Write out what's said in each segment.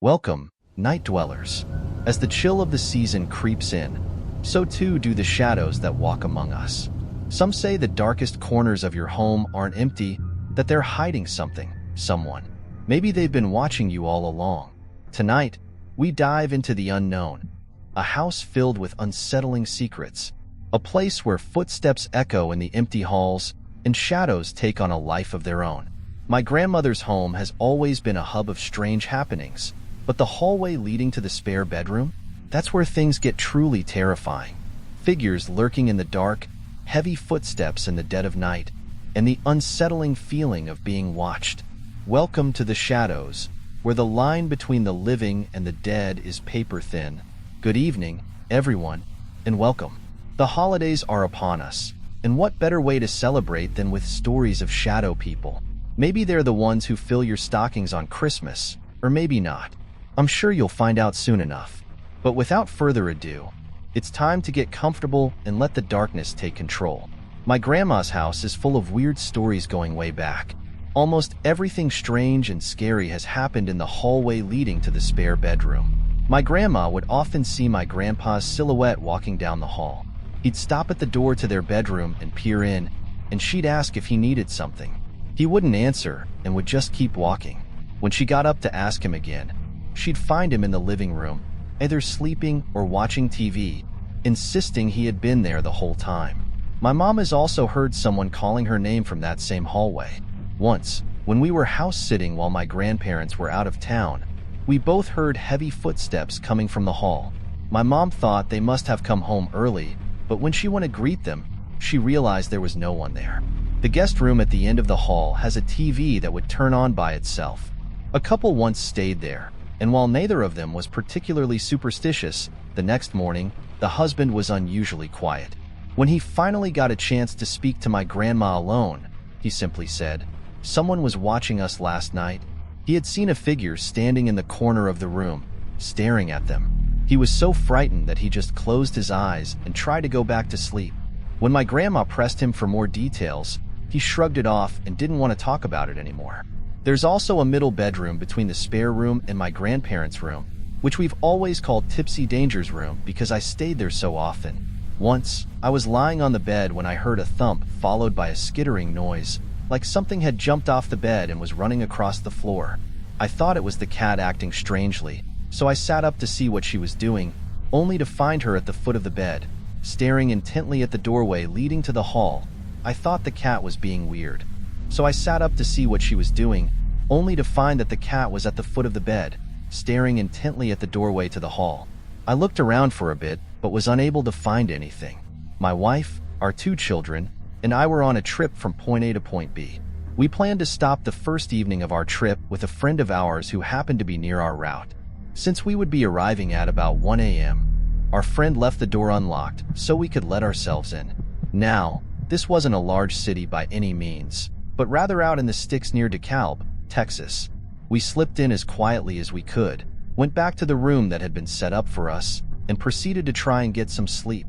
Welcome, night dwellers. As the chill of the season creeps in, so too do the shadows that walk among us. Some say the darkest corners of your home aren't empty, that they're hiding something, someone. Maybe they've been watching you all along. Tonight, we dive into the unknown, a house filled with unsettling secrets, a place where footsteps echo in the empty halls and shadows take on a life of their own. My grandmother's home has always been a hub of strange happenings, but the hallway leading to the spare bedroom, that's where things get truly terrifying. Figures lurking in the dark, heavy footsteps in the dead of night, and the unsettling feeling of being watched. Welcome to the shadows, where the line between the living and the dead is paper thin. Good evening, everyone, and welcome. The holidays are upon us, and what better way to celebrate than with stories of shadow people? Maybe they're the ones who fill your stockings on Christmas, or maybe not. I'm sure you'll find out soon enough. But without further ado, it's time to get comfortable and let the darkness take control. My grandma's house is full of weird stories going way back. Almost everything strange and scary has happened in the hallway leading to the spare bedroom. My grandma would often see my grandpa's silhouette walking down the hall. He'd stop at the door to their bedroom and peer in, and she'd ask if he needed something. He wouldn't answer and would just keep walking. When she got up to ask him again, she'd find him in the living room, either sleeping or watching TV, insisting he had been there the whole time. My mom has also heard someone calling her name from that same hallway. Once, when we were house-sitting while my grandparents were out of town, we both heard heavy footsteps coming from the hall. My mom thought they must have come home early, but when she went to greet them, she realized there was no one there. The guest room at the end of the hall has a TV that would turn on by itself. A couple once stayed there, and while neither of them was particularly superstitious, the next morning, the husband was unusually quiet. When he finally got a chance to speak to my grandma alone, he simply said, "Someone was watching us last night." He had seen a figure standing in the corner of the room, staring at them. He was so frightened that he just closed his eyes and tried to go back to sleep. When my grandma pressed him for more details, he shrugged it off and didn't want to talk about it anymore. There's also a middle bedroom between the spare room and my grandparents' room, which we've always called Tipsy Danger's room because I stayed there so often. Once, I was lying on the bed when I heard a thump followed by a skittering noise, like something had jumped off the bed and was running across the floor. I thought it was the cat acting strangely, so I sat up to see what she was doing, only to find her at the foot of the bed, staring intently at the doorway leading to the hall. I thought the cat was being weird, so I sat up to see what she was doing, only to find that the cat was at the foot of the bed, staring intently at the doorway to the hall. I looked around for a bit, but was unable to find anything. My wife, our 2 children, and I were on a trip from point A to point B. We planned to stop the first evening of our trip with a friend of ours who happened to be near our route. Since we would be arriving at about 1 a.m., our friend left the door unlocked so we could let ourselves in. Now, this wasn't a large city by any means, but rather out in the sticks near DeKalb, Texas. We slipped in as quietly as we could, went back to the room that had been set up for us, and proceeded to try and get some sleep.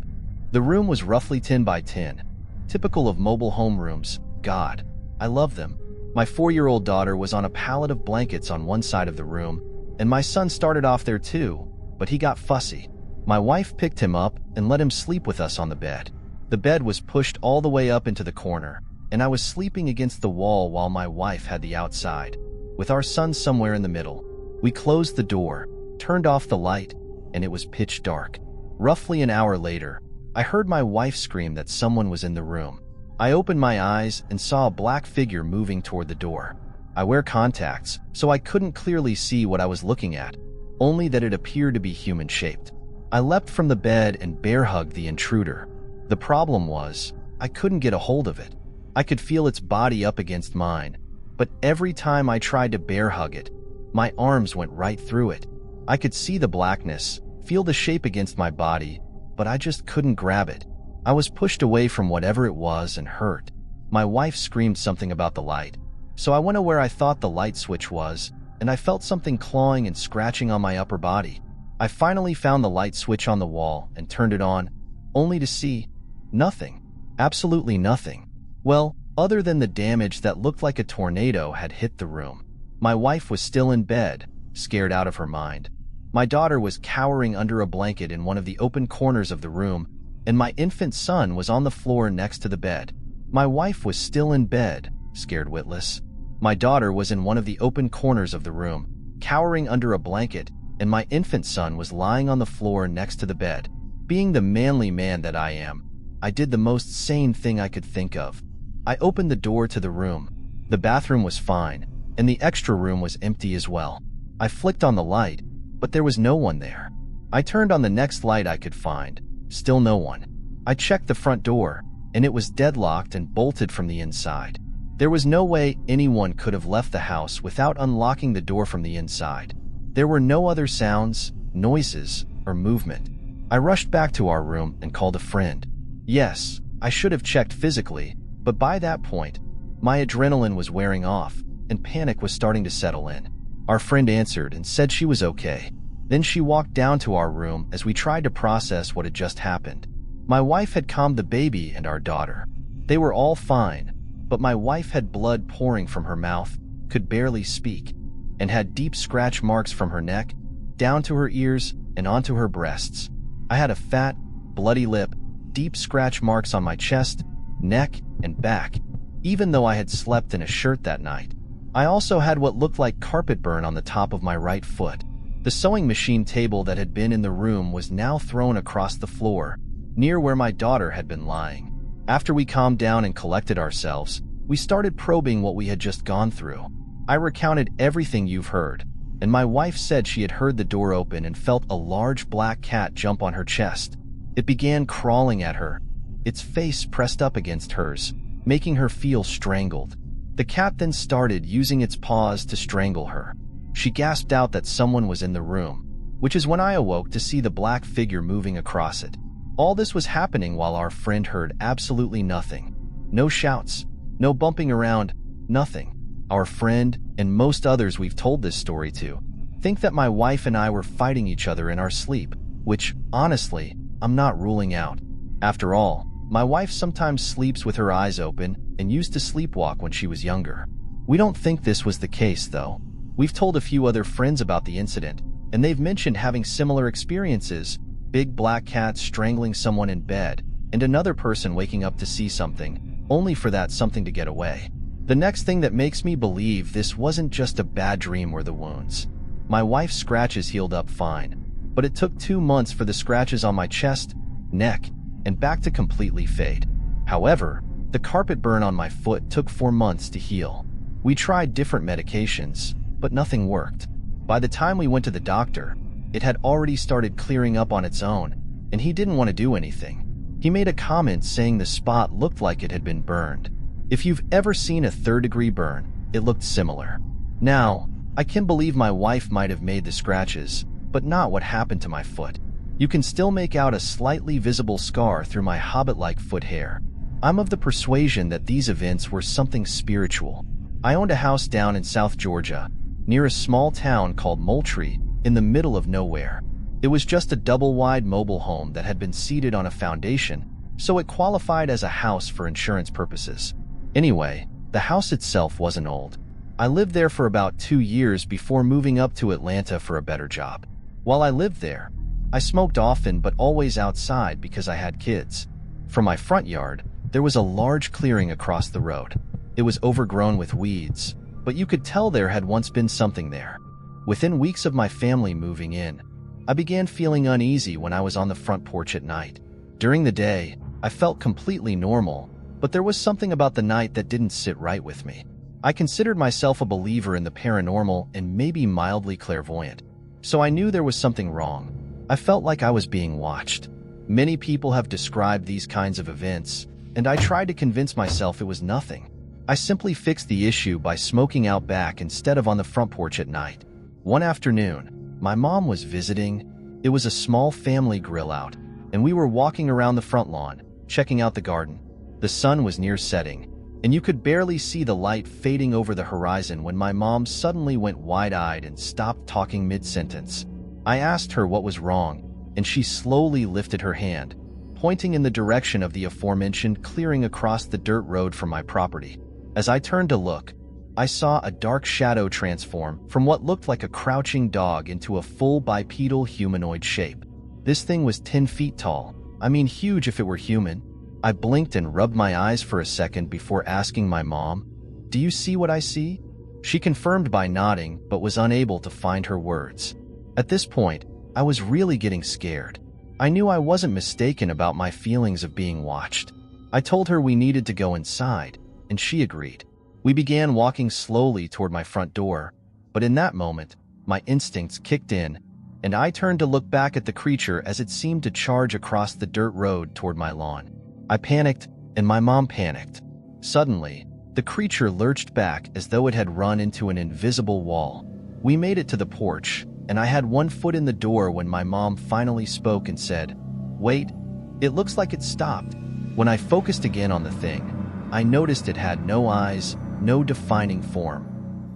The room was roughly 10 by 10, typical of mobile home rooms. God, I love them. My 4-year-old daughter was on a pallet of blankets on one side of the room, and my son started off there too, but he got fussy. My wife picked him up and let him sleep with us on the bed. The bed was pushed all the way up into the corner, and I was sleeping against the wall while my wife had the outside, with our son somewhere in the middle. We closed the door, turned off the light, and it was pitch dark. Roughly an hour later, I heard my wife scream that someone was in the room. I opened my eyes and saw a black figure moving toward the door. I wear contacts, so I couldn't clearly see what I was looking at, only that it appeared to be human-shaped. I leapt from the bed and bear-hugged the intruder. The problem was, I couldn't get a hold of it. I could feel its body up against mine, but every time I tried to bear-hug it, my arms went right through it. I could see the blackness, feel the shape against my body, but I just couldn't grab it. I was pushed away from whatever it was and hurt. My wife screamed something about the light, so I went to where I thought the light switch was, and I felt something clawing and scratching on my upper body. I finally found the light switch on the wall and turned it on, only to see nothing. Absolutely nothing. Well, other than the damage that looked like a tornado had hit the room. My wife was still in bed, scared out of her mind. My daughter was cowering under a blanket in one of the open corners of the room, and my infant son was on the floor next to the bed. My wife was still in bed, scared witless. My daughter was in one of the open corners of the room, cowering under a blanket, and my infant son was lying on the floor next to the bed. Being the manly man that I am, I did the most sane thing I could think of. I opened the door to the room. The bathroom was fine, and the extra room was empty as well. I flicked on the light, but there was no one there. I turned on the next light I could find. Still no one. I checked the front door, and it was deadlocked and bolted from the inside. There was no way anyone could have left the house without unlocking the door from the inside. There were no other sounds, noises, or movement. I rushed back to our room and called a friend. Yes, I should have checked physically, but by that point, my adrenaline was wearing off, and panic was starting to settle in. Our friend answered and said she was okay. Then she walked down to our room as we tried to process what had just happened. My wife had calmed the baby and our daughter. They were all fine, but my wife had blood pouring from her mouth, could barely speak, and had deep scratch marks from her neck, down to her ears and onto her breasts. I had a fat, bloody lip, deep scratch marks on my chest, neck, and back, even though I had slept in a shirt that night. I also had what looked like carpet burn on the top of my right foot. The sewing machine table that had been in the room was now thrown across the floor, near where my daughter had been lying. After we calmed down and collected ourselves, we started probing what we had just gone through. I recounted everything you've heard, and my wife said she had heard the door open and felt a large black cat jump on her chest. It began crawling at her, its face pressed up against hers, making her feel strangled. The cat then started using its paws to strangle her. She gasped out that someone was in the room, which is when I awoke to see the black figure moving across it. All this was happening while our friend heard absolutely nothing. No shouts, no bumping around, nothing. Our friend, and most others we've told this story to, think that my wife and I were fighting each other in our sleep, which, honestly, I'm not ruling out. After all, my wife sometimes sleeps with her eyes open and used to sleepwalk when she was younger. We don't think this was the case, though. We've told a few other friends about the incident, and they've mentioned having similar experiences: big black cats strangling someone in bed, and another person waking up to see something, only for that something to get away. The next thing that makes me believe this wasn't just a bad dream were the wounds. My wife's scratches healed up fine, but it took 2 months for the scratches on my chest, neck, and back to completely fade. However, the carpet burn on my foot took 4 months to heal. We tried different medications, but nothing worked. By the time we went to the doctor, it had already started clearing up on its own, and he didn't want to do anything. He made a comment saying the spot looked like it had been burned. If you've ever seen a third-degree burn, it looked similar. Now, I can believe my wife might have made the scratches, but not what happened to my foot. You can still make out a slightly visible scar through my hobbit-like foot hair. I'm of the persuasion that these events were something spiritual. I owned a house down in South Georgia, near a small town called Moultrie, in the middle of nowhere. It was just a double-wide mobile home that had been seated on a foundation, so it qualified as a house for insurance purposes. Anyway, the house itself wasn't old. I lived there for about 2 years before moving up to Atlanta for a better job. While I lived there, I smoked often but always outside because I had kids. From my front yard, there was a large clearing across the road. It was overgrown with weeds, but you could tell there had once been something there. Within weeks of my family moving in, I began feeling uneasy when I was on the front porch at night. During the day, I felt completely normal, but there was something about the night that didn't sit right with me. I considered myself a believer in the paranormal and maybe mildly clairvoyant, so I knew there was something wrong. I felt like I was being watched. Many people have described these kinds of events, and I tried to convince myself it was nothing. I simply fixed the issue by smoking out back instead of on the front porch at night. One afternoon, my mom was visiting. It was a small family grill out, and we were walking around the front lawn, checking out the garden. The sun was near setting, and you could barely see the light fading over the horizon when my mom suddenly went wide-eyed and stopped talking mid-sentence. I asked her what was wrong, and she slowly lifted her hand, pointing in the direction of the aforementioned clearing across the dirt road from my property. As I turned to look, I saw a dark shadow transform from what looked like a crouching dog into a full bipedal humanoid shape. This thing was 10 feet tall. I mean, huge if it were human. I blinked and rubbed my eyes for a second before asking my mom, "Do you see what I see?" She confirmed by nodding, but was unable to find her words. At this point, I was really getting scared. I knew I wasn't mistaken about my feelings of being watched. I told her we needed to go inside, and she agreed. We began walking slowly toward my front door, but in that moment, my instincts kicked in, and I turned to look back at the creature as it seemed to charge across the dirt road toward my lawn. I panicked, and my mom panicked. Suddenly, the creature lurched back as though it had run into an invisible wall. We made it to the porch, and I had one foot in the door when my mom finally spoke and said, "Wait, it looks like it stopped." When I focused again on the thing, I noticed it had no eyes, no defining form.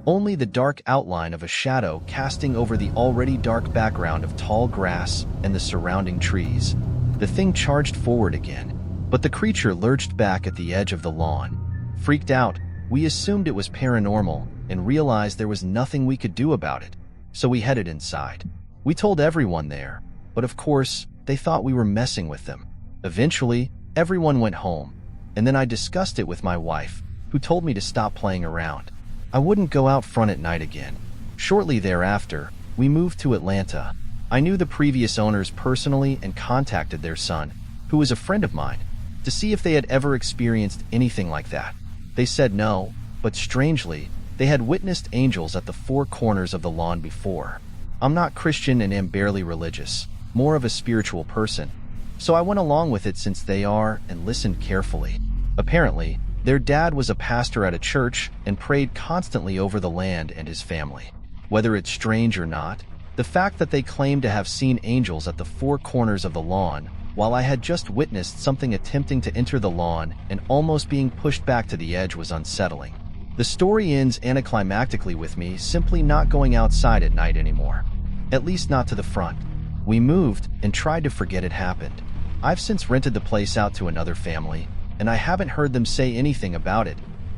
Only the dark outline of a shadow casting over the already dark background of tall grass and the surrounding trees. The thing charged forward again, but the creature lurched back at the edge of the lawn. Freaked out, we assumed it was paranormal and realized there was nothing we could do about it, so we headed inside. We told everyone there, but of course, they thought we were messing with them. Eventually, everyone went home, and then I discussed it with my wife, who told me to stop playing around. I wouldn't go out front at night again. Shortly thereafter, we moved to Atlanta. I knew the previous owners personally and contacted their son, who was a friend of mine, to see if they had ever experienced anything like that. They said no, but strangely, they had witnessed angels at the four corners of the lawn before. I'm not Christian and am barely religious, more of a spiritual person, so I went along with it since they are and listened carefully. Apparently, their dad was a pastor at a church and prayed constantly over the land and his family. Whether it's strange or not, the fact that they claimed to have seen angels at the four corners of the lawn, while I had just witnessed something attempting to enter the lawn and almost being pushed back to the edge, was unsettling. The story ends anticlimactically with me simply not going outside at night anymore. At least not to the front. We moved and tried to forget it happened. I've since rented the place out to another family, and I haven't heard them say anything about it,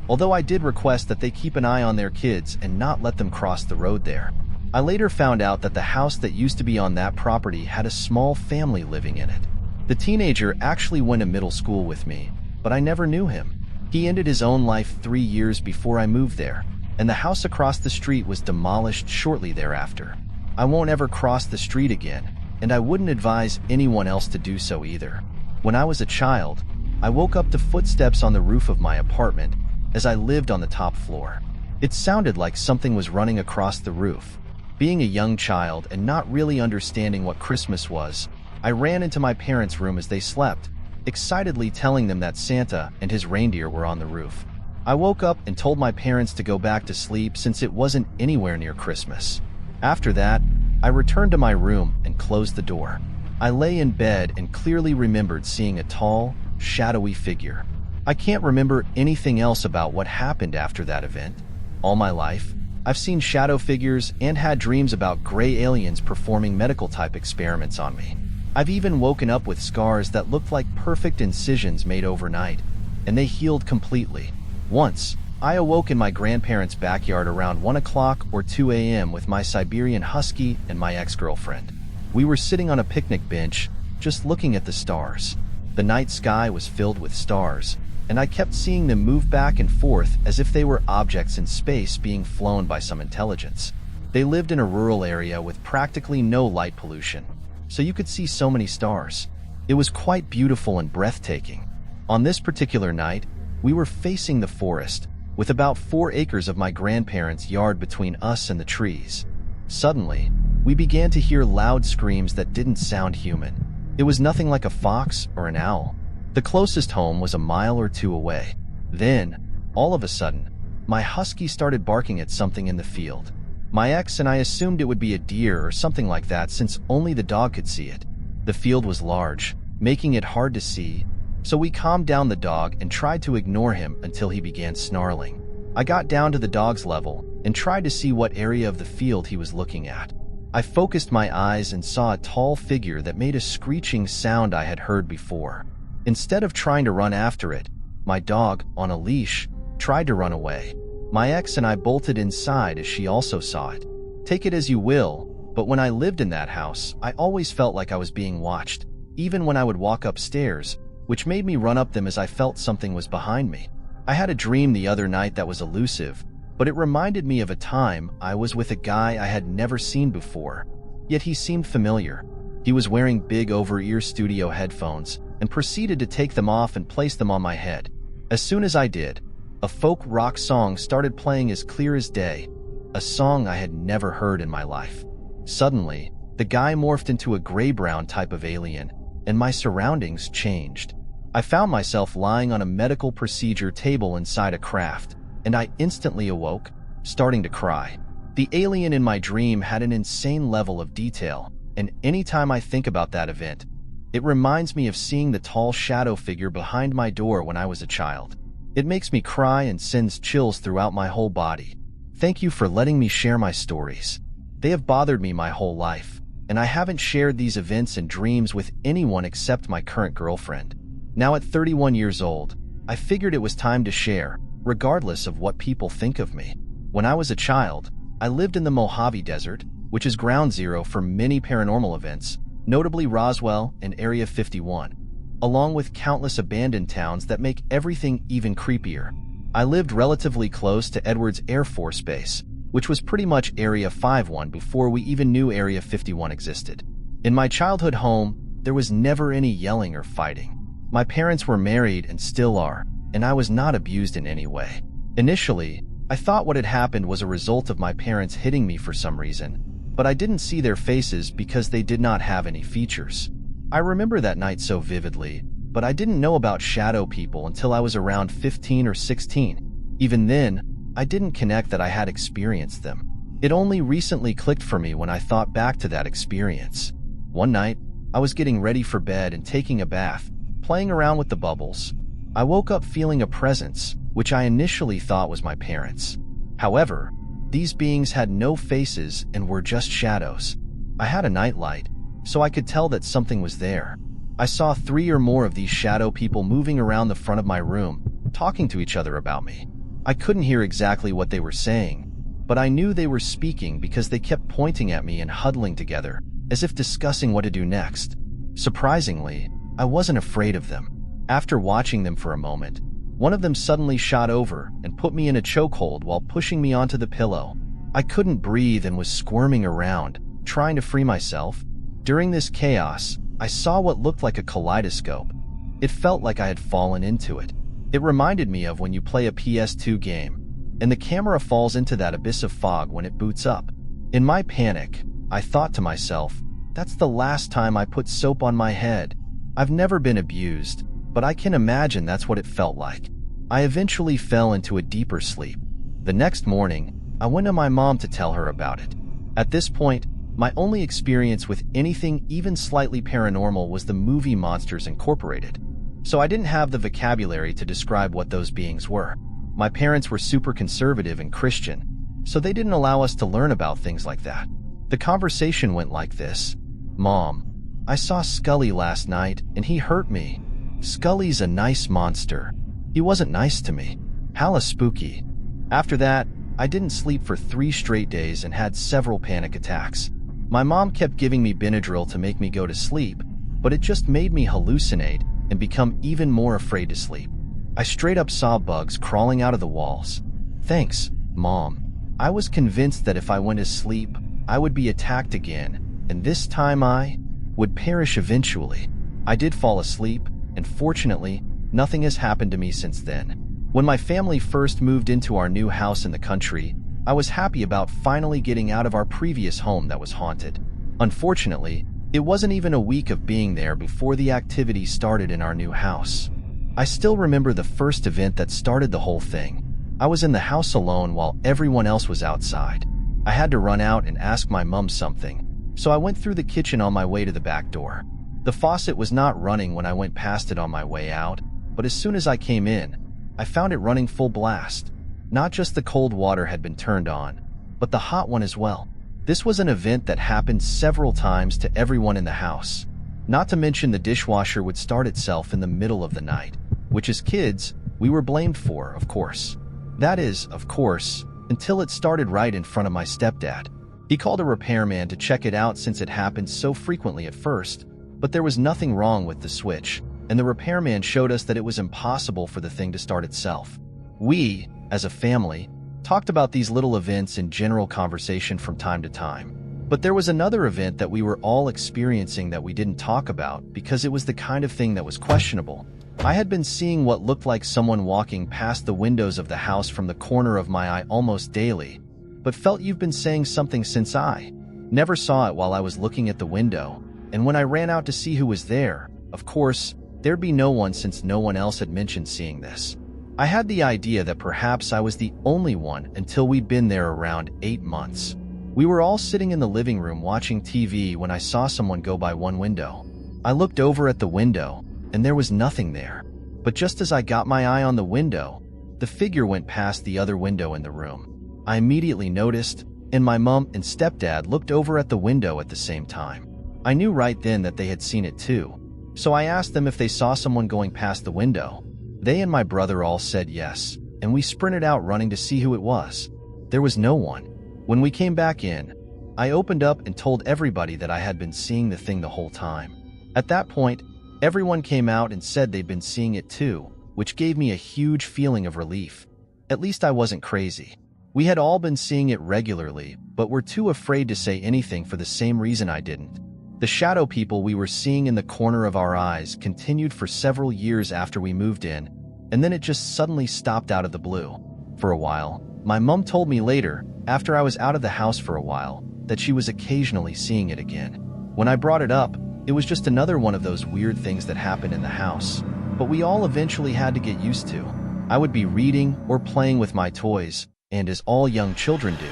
although I did request that they keep an eye on their kids and not let them cross the road there. I later found out that the house that used to be on that property had a small family living in it. The teenager actually went to middle school with me, but I never knew him. He ended his own life 3 years before I moved there, and the house across the street was demolished shortly thereafter. I won't ever cross the street again, and I wouldn't advise anyone else to do so either. When I was a child, I woke up to footsteps on the roof of my apartment as I lived on the top floor. It sounded like something was running across the roof. Being a young child and not really understanding what Christmas was, I ran into my parents' room as they slept, excitedly telling them that Santa and his reindeer were on the roof. I woke up and told my parents to go back to sleep since it wasn't anywhere near Christmas. After that, I returned to my room and closed the door. I lay in bed and clearly remembered seeing a tall, shadowy figure. I can't remember anything else about what happened after that event. All my life, I've seen shadow figures and had dreams about gray aliens performing medical-type experiments on me. I've even woken up with scars that looked like perfect incisions made overnight, and they healed completely. Once, I awoke in my grandparents' backyard around 1 o'clock or 2 a.m. with my Siberian husky and my ex-girlfriend. We were sitting on a picnic bench, just looking at the stars. The night sky was filled with stars, and I kept seeing them move back and forth as if they were objects in space being flown by some intelligence. They lived in a rural area with practically no light pollution, so you could see so many stars. It was quite beautiful and breathtaking. On this particular night, we were facing the forest, with about 4 acres of my grandparents' yard between us and the trees. Suddenly, we began to hear loud screams that didn't sound human. It was nothing like a fox or an owl. The closest home was a mile or 2 away. Then, all of a sudden, my husky started barking at something in the field. My ex and I assumed it would be a deer or something like that since only the dog could see it. The field was large, making it hard to see, so we calmed down the dog and tried to ignore him until he began snarling. I got down to the dog's level and tried to see what area of the field he was looking at. I focused my eyes and saw a tall figure that made a screeching sound I had heard before. Instead of trying to run after it, my dog, on a leash, tried to run away. My ex and I bolted inside as she also saw it. Take it as you will, but when I lived in that house, I always felt like I was being watched, even when I would walk upstairs, which made me run up them as I felt something was behind me. I had a dream the other night that was elusive, but it reminded me of a time I was with a guy I had never seen before, yet he seemed familiar. He was wearing big over-ear studio headphones and proceeded to take them off and place them on my head. As soon as I did, a folk rock song started playing as clear as day, a song I had never heard in my life. Suddenly, the guy morphed into a gray-brown type of alien, and my surroundings changed. I found myself lying on a medical procedure table inside a craft, and I instantly awoke, starting to cry. The alien in my dream had an insane level of detail, and anytime I think about that event, it reminds me of seeing the tall shadow figure behind my door when I was a child. It makes me cry and sends chills throughout my whole body. Thank you for letting me share my stories. They have bothered me my whole life, and I haven't shared these events and dreams with anyone except my current girlfriend. Now at 31 years old, I figured it was time to share, regardless of what people think of me. When I was a child, I lived in the Mojave Desert, which is ground zero for many paranormal events, notably Roswell and Area 51, along with countless abandoned towns that make everything even creepier. I lived relatively close to Edwards Air Force Base, which was pretty much Area 51 before we even knew Area 51 existed. In my childhood home, there was never any yelling or fighting. My parents were married and still are, and I was not abused in any way. Initially, I thought what had happened was a result of my parents hitting me for some reason, but I didn't see their faces because they did not have any features. I remember that night so vividly, but I didn't know about shadow people until I was around 15 or 16. Even then, I didn't connect that I had experienced them. It only recently clicked for me when I thought back to that experience. One night, I was getting ready for bed and taking a bath, playing around with the bubbles. I woke up feeling a presence, which I initially thought was my parents. However, these beings had no faces and were just shadows. I had a nightlight, so I could tell that something was there. I saw 3 or more of these shadow people moving around the front of my room, talking to each other about me. I couldn't hear exactly what they were saying, but I knew they were speaking because they kept pointing at me and huddling together, as if discussing what to do next. Surprisingly, I wasn't afraid of them. After watching them for a moment, one of them suddenly shot over and put me in a chokehold while pushing me onto the pillow. I couldn't breathe and was squirming around, trying to free myself. During this chaos, I saw what looked like a kaleidoscope. It felt like I had fallen into it. It reminded me of when you play a PS2 game, and the camera falls into that abyss of fog when it boots up. In my panic, I thought to myself, that's the last time I put soap on my head. I've never been abused, but I can imagine that's what it felt like. I eventually fell into a deeper sleep. The next morning, I went to my mom to tell her about it. At this point, my only experience with anything even slightly paranormal was the movie Monsters Incorporated, so I didn't have the vocabulary to describe what those beings were. My parents were super conservative and Christian, so they didn't allow us to learn about things like that. The conversation went like this: Mom, I saw Scully last night and he hurt me. Scully's a nice monster. He wasn't nice to me. Hella spooky. After that, I didn't sleep for 3 straight days and had several panic attacks. My mom kept giving me Benadryl to make me go to sleep, but it just made me hallucinate and become even more afraid to sleep. I straight up saw bugs crawling out of the walls. Thanks, Mom. I was convinced that if I went to sleep, I would be attacked again, and this time I would perish eventually. I did fall asleep, and fortunately, nothing has happened to me since then. When my family first moved into our new house in the country, I was happy about finally getting out of our previous home that was haunted. Unfortunately, it wasn't even a week of being there before the activity started in our new house. I still remember the first event that started the whole thing. I was in the house alone while everyone else was outside. I had to run out and ask my mom something, so I went through the kitchen on my way to the back door. The faucet was not running when I went past it on my way out, but as soon as I came in, I found it running full blast. Not just the cold water had been turned on, but the hot one as well. This was an event that happened several times to everyone in the house. Not to mention the dishwasher would start itself in the middle of the night, which as kids, we were blamed for, of course. That is, of course, until it started right in front of my stepdad. He called a repairman to check it out since it happened so frequently at first, but there was nothing wrong with the switch, and the repairman showed us that it was impossible for the thing to start itself. We, as a family, talked about these little events in general conversation from time to time. But there was another event that we were all experiencing that we didn't talk about because it was the kind of thing that was questionable. I had been seeing what looked like someone walking past the windows of the house from the corner of my eye almost daily, but felt you've been saying something since I never saw it while I was looking at the window, and when I ran out to see who was there, of course, there'd be no one since no one else had mentioned seeing this. I had the idea that perhaps I was the only one until we'd been there around 8 months. We were all sitting in the living room watching TV when I saw someone go by one window. I looked over at the window, and there was nothing there. But just as I got my eye on the window, the figure went past the other window in the room. I immediately noticed, and my mom and stepdad looked over at the window at the same time. I knew right then that they had seen it too, so I asked them if they saw someone going past the window. They and my brother all said yes, and we sprinted out running to see who it was. There was no one. When we came back in, I opened up and told everybody that I had been seeing the thing the whole time. At that point, everyone came out and said they'd been seeing it too, which gave me a huge feeling of relief. At least I wasn't crazy. We had all been seeing it regularly, but were too afraid to say anything for the same reason I didn't. The shadow people we were seeing in the corner of our eyes continued for several years after we moved in, and then it just suddenly stopped out of the blue. For a while, my mom told me later, after I was out of the house for a while, that she was occasionally seeing it again. When I brought it up, it was just another one of those weird things that happened in the house, but we all eventually had to get used to. I would be reading or playing with my toys, and as all young children do,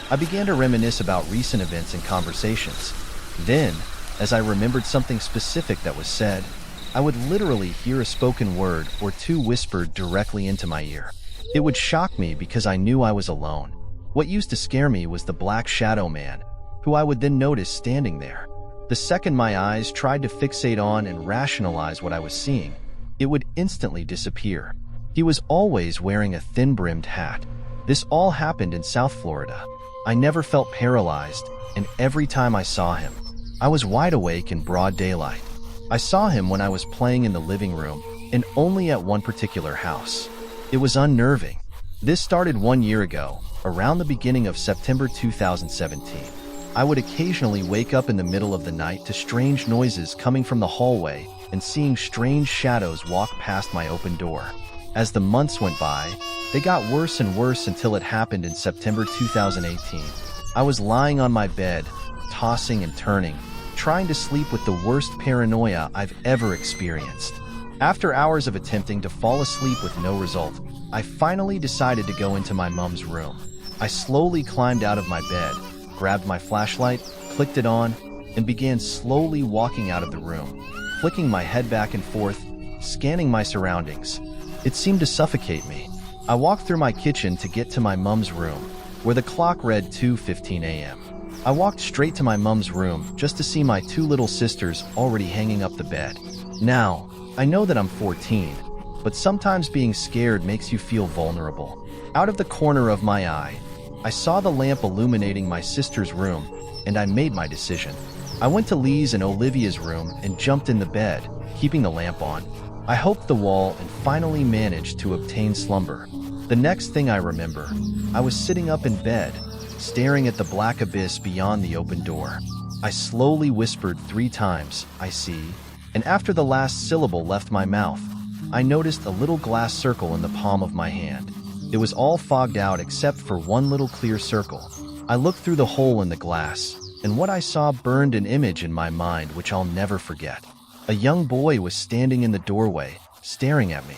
I began to reminisce about recent events and conversations. Then, as I remembered something specific that was said, I would literally hear a spoken word or two whispered directly into my ear. It would shock me because I knew I was alone. What used to scare me was the black shadow man, who I would then notice standing there. The second my eyes tried to fixate on and rationalize what I was seeing, it would instantly disappear. He was always wearing a thin-brimmed hat. This all happened in South Florida. I never felt paralyzed, and every time I saw him, I was wide awake in broad daylight. I saw him when I was playing in the living room, and only at one particular house. It was unnerving. This started 1 year ago, around the beginning of September 2017. I would occasionally wake up in the middle of the night to strange noises coming from the hallway and seeing strange shadows walk past my open door. As the months went by, they got worse and worse until it happened in September 2018. I was lying on my bed, tossing and turning, trying to sleep with the worst paranoia I've ever experienced. After hours of attempting to fall asleep with no result, I finally decided to go into my mom's room. I slowly climbed out of my bed, grabbed my flashlight, clicked it on, and began slowly walking out of the room, flicking my head back and forth, scanning my surroundings. It seemed to suffocate me. I walked through my kitchen to get to my mom's room, where the clock read 2:15 a.m. I walked straight to my mom's room just to see my two little sisters already hanging up the bed. Now, I know that I'm 14, but sometimes being scared makes you feel vulnerable. Out of the corner of my eye, I saw the lamp illuminating my sister's room, and I made my decision. I went to Lee's and Olivia's room and jumped in the bed, keeping the lamp on. I hoped the wall and finally managed to obtain slumber. The next thing I remember, I was sitting up in bed, staring at the black abyss beyond the open door. I slowly whispered 3 times, "I see," and after the last syllable left my mouth, I noticed a little glass circle in the palm of my hand. It was all fogged out except for one little clear circle. I looked through the hole in the glass, and what I saw burned an image in my mind which I'll never forget. A young boy was standing in the doorway, staring at me.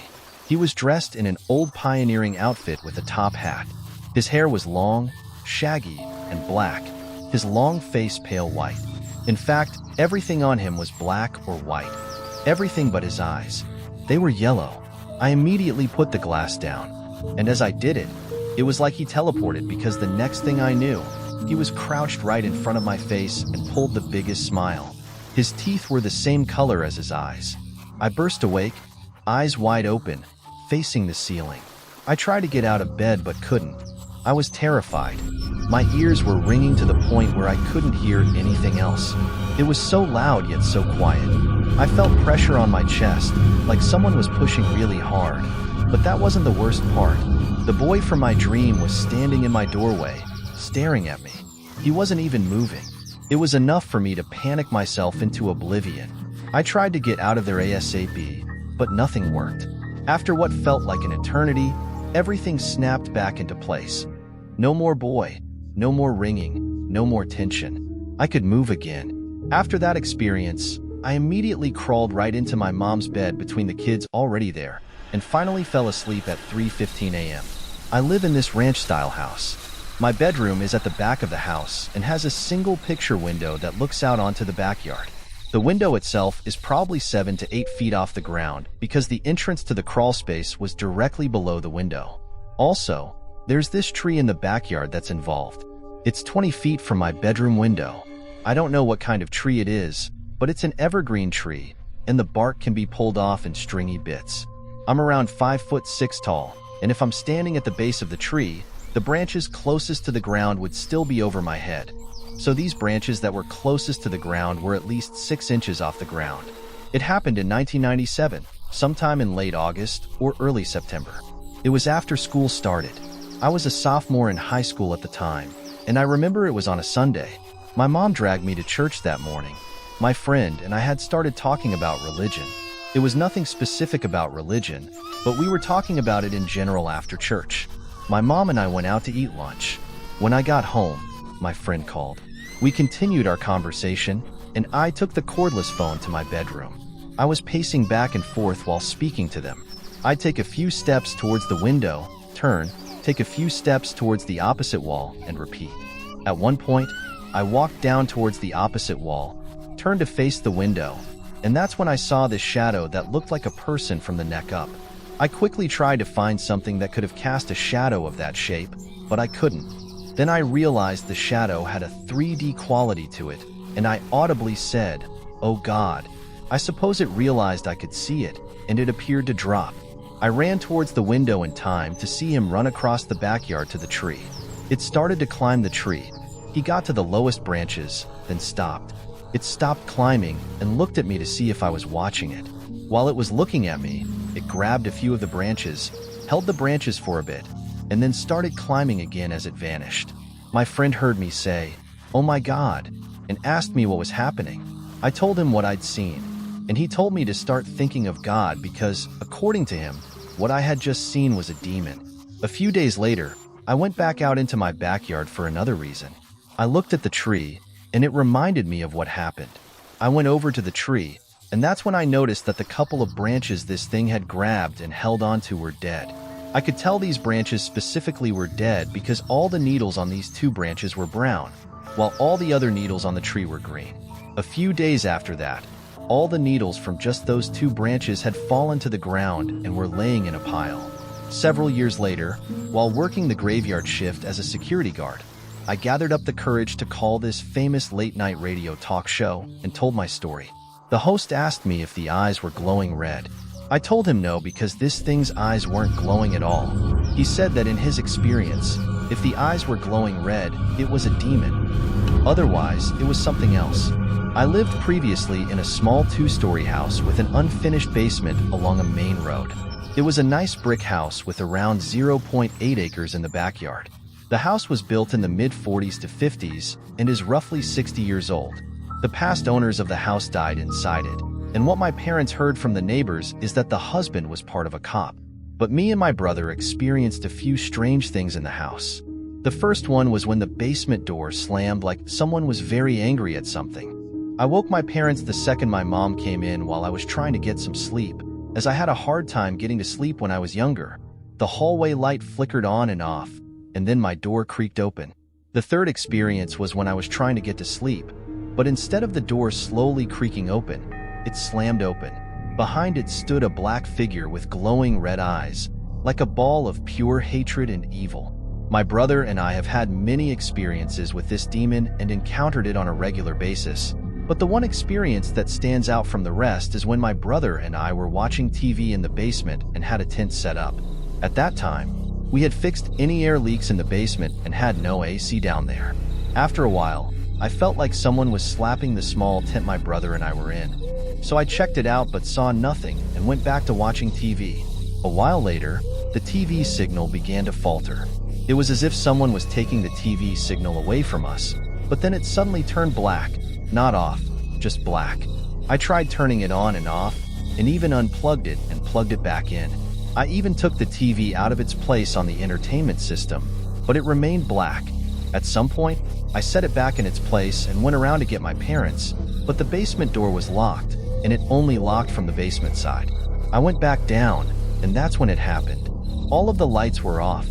He was dressed in an old pioneering outfit with a top hat. His hair was long, shaggy, and black, his long face pale white. In fact, everything on him was black or white. Everything but his eyes. They were yellow. I immediately put the glass down, and as I did it, it was like he teleported because the next thing I knew, he was crouched right in front of my face and pulled the biggest smile. His teeth were the same color as his eyes. I burst awake, eyes wide open, facing the ceiling. I tried to get out of bed but couldn't. I was terrified. My ears were ringing to the point where I couldn't hear anything else. It was so loud yet so quiet. I felt pressure on my chest, like someone was pushing really hard. But that wasn't the worst part. The boy from my dream was standing in my doorway, staring at me. He wasn't even moving. It was enough for me to panic myself into oblivion. I tried to get out of there ASAP, but nothing worked. After what felt like an eternity, everything snapped back into place. No more boy, no more ringing, no more tension. I could move again. After that experience, I immediately crawled right into my mom's bed between the kids already there, and finally fell asleep at 3:15 a.m. I live in this ranch-style house. My bedroom is at the back of the house and has a single picture window that looks out onto the backyard. The window itself is probably 7 to 8 feet off the ground because the entrance to the crawl space was directly below the window. Also, there's this tree in the backyard that's involved. It's 20 feet from my bedroom window. I don't know what kind of tree it is, but it's an evergreen tree, and the bark can be pulled off in stringy bits. I'm around 5'6" tall, and if I'm standing at the base of the tree, the branches closest to the ground would still be over my head. So these branches that were closest to the ground were at least 6 inches off the ground. It happened in 1997, sometime in late August or early September. It was after school started. I was a sophomore in high school at the time, and I remember it was on a Sunday. My mom dragged me to church that morning. My friend and I had started talking about religion. It was nothing specific about religion, but we were talking about it in general after church. My mom and I went out to eat lunch. When I got home, my friend called. We continued our conversation, and I took the cordless phone to my bedroom. I was pacing back and forth while speaking to them. I'd take a few steps towards the window, turn, take a few steps towards the opposite wall, and repeat. At one point, I walked down towards the opposite wall, turned to face the window, and that's when I saw this shadow that looked like a person from the neck up. I quickly tried to find something that could have cast a shadow of that shape, but I couldn't. Then I realized the shadow had a 3D quality to it, and I audibly said, "Oh God." I suppose it realized I could see it, and it appeared to drop. I ran towards the window in time to see him run across the backyard to the tree. It started to climb the tree. He got to the lowest branches, then stopped. It stopped climbing and looked at me to see if I was watching it. While it was looking at me, it grabbed a few of the branches, held the branches for a bit, and then started climbing again as it vanished. My friend heard me say, "Oh my God," and asked me what was happening. I told him what I'd seen, and he told me to start thinking of God because, according to him, what I had just seen was a demon. A few days later, I went back out into my backyard for another reason. I looked at the tree, and it reminded me of what happened. I went over to the tree, and that's when I noticed that the couple of branches this thing had grabbed and held onto were dead. I could tell these branches specifically were dead because all the needles on these 2 branches were brown, while all the other needles on the tree were green. A few days after that, all the needles from just those 2 branches had fallen to the ground and were laying in a pile. Several years later, while working the graveyard shift as a security guard, I gathered up the courage to call this famous late-night radio talk show and told my story. The host asked me if the eyes were glowing red. I told him no because this thing's eyes weren't glowing at all. He said that in his experience, if the eyes were glowing red, it was a demon. Otherwise, it was something else. I lived previously in a small 2-story house with an unfinished basement along a main road. It was a nice brick house with around 0.8 acres in the backyard. The house was built in the mid-40s to 50s and is roughly 60 years old. The past owners of the house died inside it, and what my parents heard from the neighbors is that the husband was part of a cop. But me and my brother experienced a few strange things in the house. The first one was when the basement door slammed like someone was very angry at something. I woke my parents the second my mom came in while I was trying to get some sleep, as I had a hard time getting to sleep when I was younger. The hallway light flickered on and off, and then my door creaked open. The third experience was when I was trying to get to sleep, but instead of the door slowly creaking open, it slammed open. Behind it stood a black figure with glowing red eyes, like a ball of pure hatred and evil. My brother and I have had many experiences with this demon and encountered it on a regular basis, but the one experience that stands out from the rest is when my brother and I were watching TV in the basement and had a tent set up. At that time, we had fixed any air leaks in the basement and had no AC down there. After a while, I felt like someone was slapping the small tent my brother and I were in. So I checked it out but saw nothing and went back to watching TV. A while later, the TV signal began to falter. It was as if someone was taking the TV signal away from us, but then it suddenly turned black. Not off, just black. I tried turning it on and off, and even unplugged it and plugged it back in. I even took the TV out of its place on the entertainment system, but it remained black. At some point, I set it back in its place and went around to get my parents, but the basement door was locked, and it only locked from the basement side. I went back down, and that's when it happened. All of the lights were off.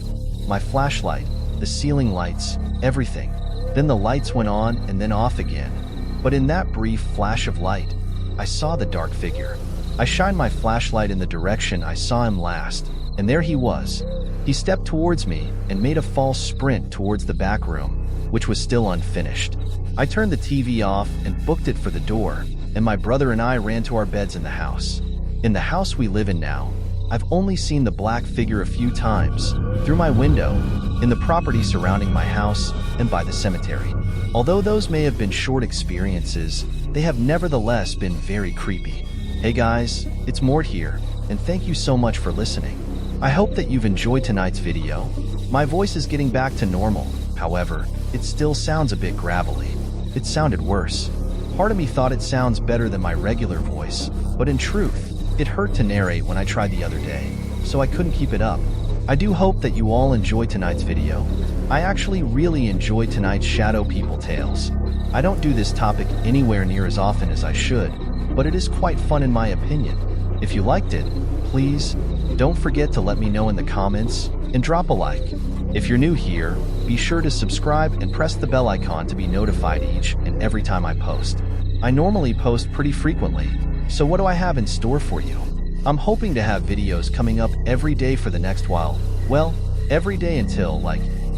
My flashlight, the ceiling lights, everything. Then the lights went on and then off again. But in that brief flash of light, I saw the dark figure. I shined my flashlight in the direction I saw him last, and there he was. He stepped towards me and made a false sprint towards the back room, which was still unfinished. I turned the TV off and booked it for the door, and my brother and I ran to our beds in the house. In the house we live in now, I've only seen the black figure a few times, through my window, in the property surrounding my house, and by the cemetery. Although those may have been short experiences, they have nevertheless been very creepy. Hey guys, it's Mort here, and thank you so much for listening. I hope that you've enjoyed tonight's video. My voice is getting back to normal, however, it still sounds a bit gravelly. It sounded worse. Part of me thought it sounds better than my regular voice, but in truth, it hurt to narrate when I tried the other day, so I couldn't keep it up. I do hope that you all enjoyed tonight's video. I actually really enjoyed tonight's Shadow People tales. I don't do this topic anywhere near as often as I should, but it is quite fun in my opinion. If you liked it, please don't forget to let me know in the comments and drop a like. If you're new here, be sure to subscribe and press the bell icon to be notified each and every time I post. I normally post pretty frequently, so what do I have in store for you? I'm hoping to have videos coming up every day for the next while. Well, every day until,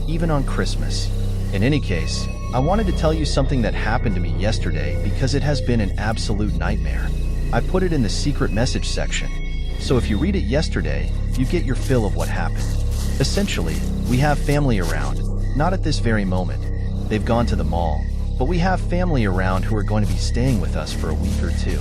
even on Christmas. In any case, I wanted to tell you something that happened to me yesterday because it has been an absolute nightmare. I put it in the secret message section, so if you read it yesterday, you get your fill of what happened. Essentially, we have family around, not at this very moment. They've gone to the mall, but we have family around who are going to be staying with us for a week or two.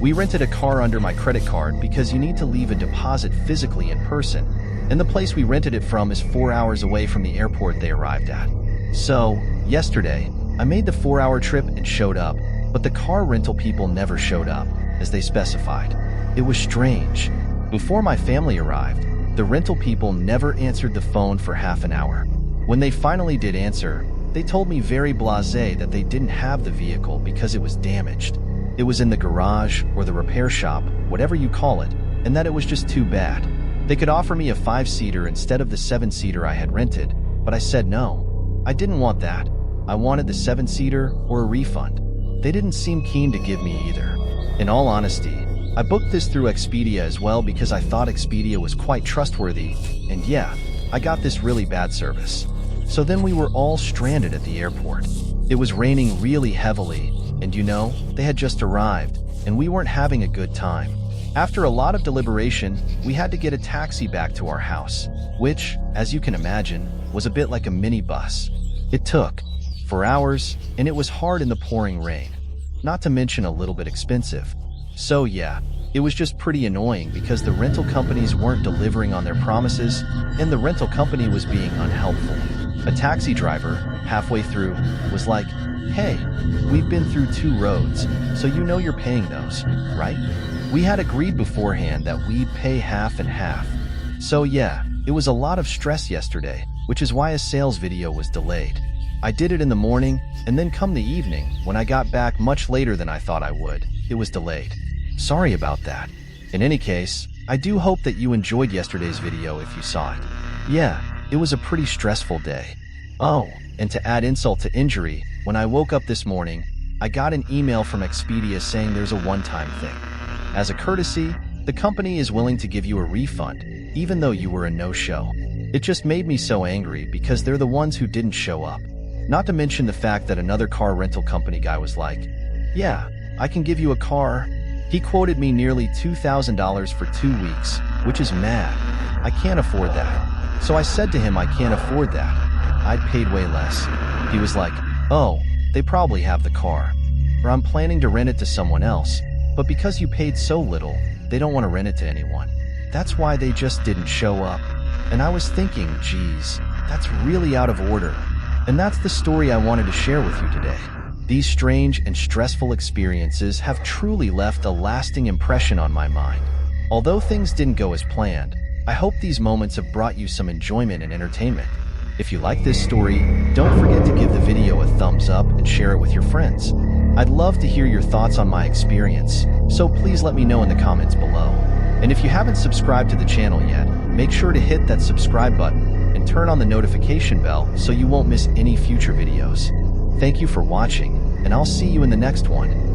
We rented a car under my credit card because you need to leave a deposit physically in person, and the place we rented it from is 4 hours away from the airport they arrived at. So, yesterday, I made the 4-hour trip and showed up, but the car rental people never showed up, as they specified. It was strange. Before my family arrived, the rental people never answered the phone for half an hour. When they finally did answer, they told me very blasé that they didn't have the vehicle because it was damaged. It was in the garage or the repair shop, whatever you call it, and that it was just too bad. They could offer me a 5-seater instead of the 7-seater I had rented, but I said no. I didn't want that. I wanted the 7-seater or a refund. They didn't seem keen to give me either. In all honesty, I booked this through Expedia as well because I thought Expedia was quite trustworthy, and yeah, I got this really bad service. So then we were all stranded at the airport. It was raining really heavily, and they had just arrived, and we weren't having a good time. After a lot of deliberation, we had to get a taxi back to our house, which, as you can imagine, was a bit like a mini bus. It took 4 hours, and it was hard in the pouring rain, not to mention a little bit expensive. So yeah, it was just pretty annoying because the rental companies weren't delivering on their promises, and the rental company was being unhelpful. A taxi driver, halfway through, was like, "Hey, we've been through 2 roads, so you're paying those, right? We had agreed beforehand that we'd pay half and half." So yeah, it was a lot of stress yesterday, which is why a sales video was delayed. I did it in the morning, and then come the evening, when I got back much later than I thought I would, it was delayed. Sorry about that. In any case, I do hope that you enjoyed yesterday's video if you saw it. Yeah, it was a pretty stressful day. Oh, and to add insult to injury, when I woke up this morning, I got an email from Expedia saying there's a one-time thing. As a courtesy, the company is willing to give you a refund, even though you were a no-show. It just made me so angry because they're the ones who didn't show up. Not to mention the fact that another car rental company guy was like, "Yeah, I can give you a car." He quoted me nearly $2,000 for 2 weeks, which is mad. I can't afford that. So I said to him I can't afford that. I'd paid way less. He was like, oh, they probably have the car. Or I'm planning to rent it to someone else, but because you paid so little, they don't want to rent it to anyone. That's why they just didn't show up. And I was thinking, geez, that's really out of order. And that's the story I wanted to share with you today. These strange and stressful experiences have truly left a lasting impression on my mind. Although things didn't go as planned, I hope these moments have brought you some enjoyment and entertainment. If you like this story, don't forget to give the video a thumbs up and share it with your friends. I'd love to hear your thoughts on my experience, so please let me know in the comments below. And if you haven't subscribed to the channel yet, make sure to hit that subscribe button and turn on the notification bell so you won't miss any future videos. Thank you for watching, and I'll see you in the next one.